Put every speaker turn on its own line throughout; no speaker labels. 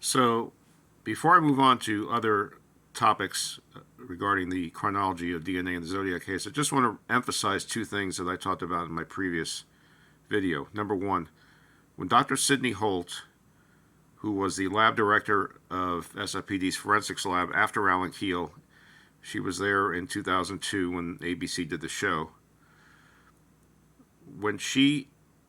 So, before I move on to other topics regarding the chronology of DNA in the Zodiac case, I just want to emphasize two things that I talked about in my previous video. Number one, when Dr. Sidney Holt, who was the lab director of SFPD's forensics lab after Alan Kjell, she was there in 2002 when ABC did the show. When she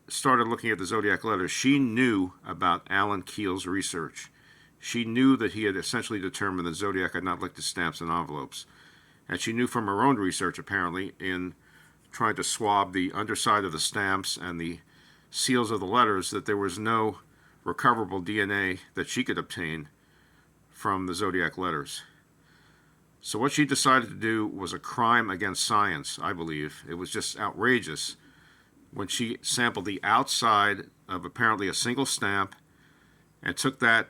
started looking at the Zodiac letters, she knew about Alan Kjell's research. She knew that he had essentially determined that Zodiac had not licked his stamps and envelopes. And she knew from her own research, apparently, in trying to swab the underside of the stamps and the seals of the letters, that there was no recoverable DNA that she could obtain from the Zodiac letters. So what she decided to do was a crime against science, I believe. It was just outrageous when she sampled the outside of apparently a single stamp and took that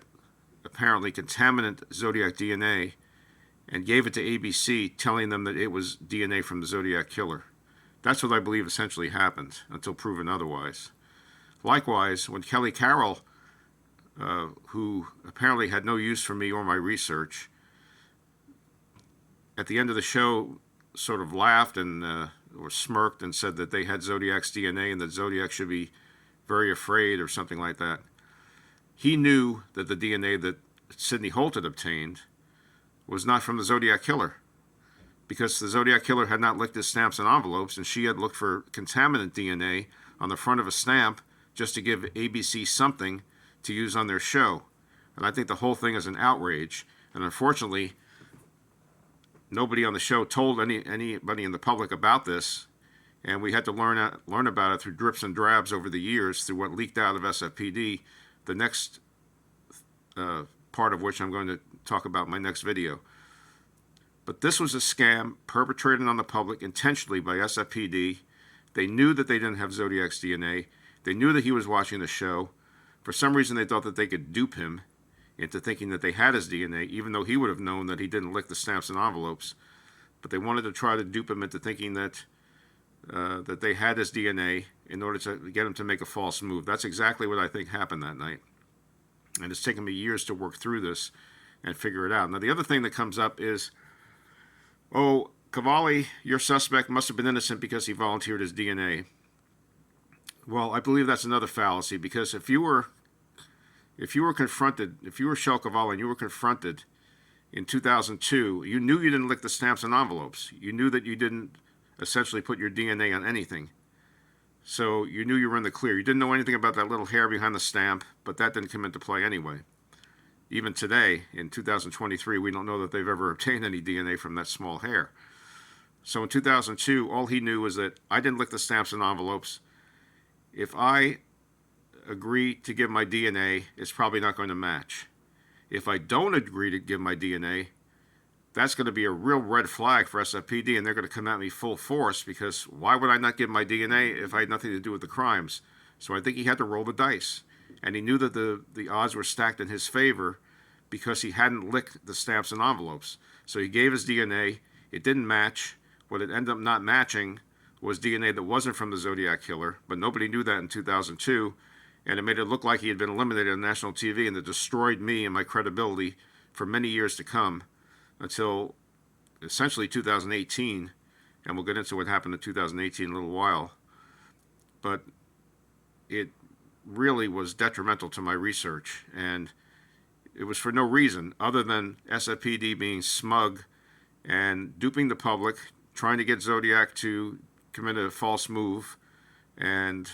apparently contaminant Zodiac DNA and gave it to ABC, telling them that it was DNA from the Zodiac killer. That's what I believe essentially happened, until proven otherwise. Likewise, when Kjell Qvale, who apparently had no use for me or my research, at the end of the show sort of laughed and or smirked and said that they had Zodiac's DNA and that Zodiac should be very afraid or something like that. He knew that the DNA that Sidney Holt had obtained was not from the Zodiac killer, because the Zodiac killer had not licked his stamps and envelopes, and she had looked for contaminant DNA on the front of a stamp just to give ABC something to use on their show. And I think the whole thing is an outrage. And unfortunately, nobody on the show told anybody in the public about this, and we had to learn about it through drips and drabs over the years, through what leaked out of SFPD. The next part of which I'm going to talk about in my next video. But this was a scam perpetrated on the public intentionally by SFPD. They knew that they didn't have Zodiac's DNA. They knew that he was watching the show. For some reason, they thought that they could dupe him into thinking that they had his DNA, even though he would have known that he didn't lick the stamps and envelopes. But they wanted to try to dupe him into thinking that that they had his DNA in order to get him to make a false move. That's exactly what I think happened that night. And it's taken me years to work through this and figure it out. Now, the other thing that comes up is, oh, Qvale, your suspect must have been innocent because he volunteered his DNA. Well, I believe that's another fallacy, because if you were confronted, if you were Kjell Qvale and you were confronted in 2002, you knew you didn't lick the stamps and envelopes. You knew that you didn't essentially put your DNA on anything. So you knew you were in the clear. You didn't know anything about that little hair behind the stamp, but that didn't come into play anyway. Even today, in 2023, we don't know that they've ever obtained any DNA from that small hair. So in 2002, all he knew was that I didn't lick the stamps and envelopes. If I agree to give my DNA, it's probably not going to match. If I don't agree to give my DNA, that's going to be a real red flag for SFPD, and they're going to come at me full force, because why would I not give my DNA if I had nothing to do with the crimes? So I think he had to roll the dice, and he knew that the odds were stacked in his favor because he hadn't licked the stamps and envelopes. So he gave his DNA. It didn't match. What it ended up not matching was DNA that wasn't from the Zodiac killer, but nobody knew that in 2002, and it made it look like he had been eliminated on national TV, and it destroyed me and my credibility for many years to come, until essentially 2018, and we'll get into what happened in 2018 in a little while. But it really was detrimental to my research, and it was for no reason other than SFPD being smug and duping the public, trying to get Zodiac to commit a false move and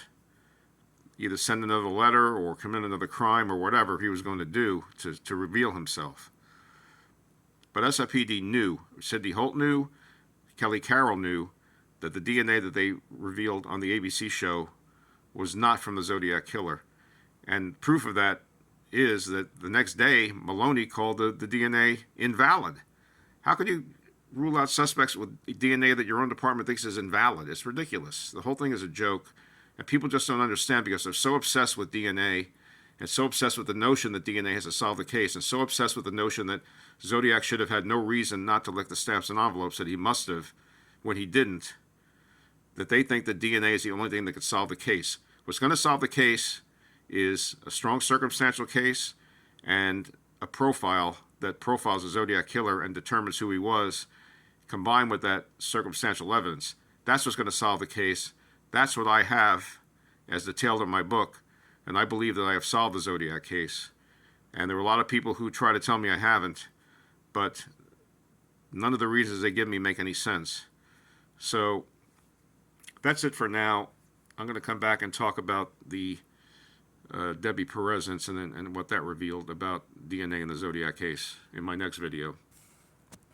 either send another letter or commit another crime or whatever he was going to do to reveal himself. But SFPD knew, Sidney Holt knew, Kjell Qvale knew, that the DNA that they revealed on the ABC show was not from the Zodiac killer. And proof of that is that the next day, Maloney called the DNA invalid. How could you rule out suspects with DNA that your own department thinks is invalid? It's ridiculous. The whole thing is a joke, and people just don't understand, because they're so obsessed with DNA and so obsessed with the notion that DNA has to solve the case, and so obsessed with the notion that Zodiac should have had no reason not to lick the stamps and envelopes, that he must have when he didn't, that they think that DNA is the only thing that could solve the case. What's going to solve the case is a strong circumstantial case and a profile that profiles a Zodiac killer and determines who he was, combined with that circumstantial evidence. That's what's going to solve the case. That's what I have as detailed in my book, and I believe that I have solved the Zodiac case. And there are a lot of people who try to tell me I haven't, but none of the reasons they give me make any sense. So that's it for now. I'm going to come back and talk about the Debbie Perez incident and what that revealed about DNA in the Zodiac case in my next video.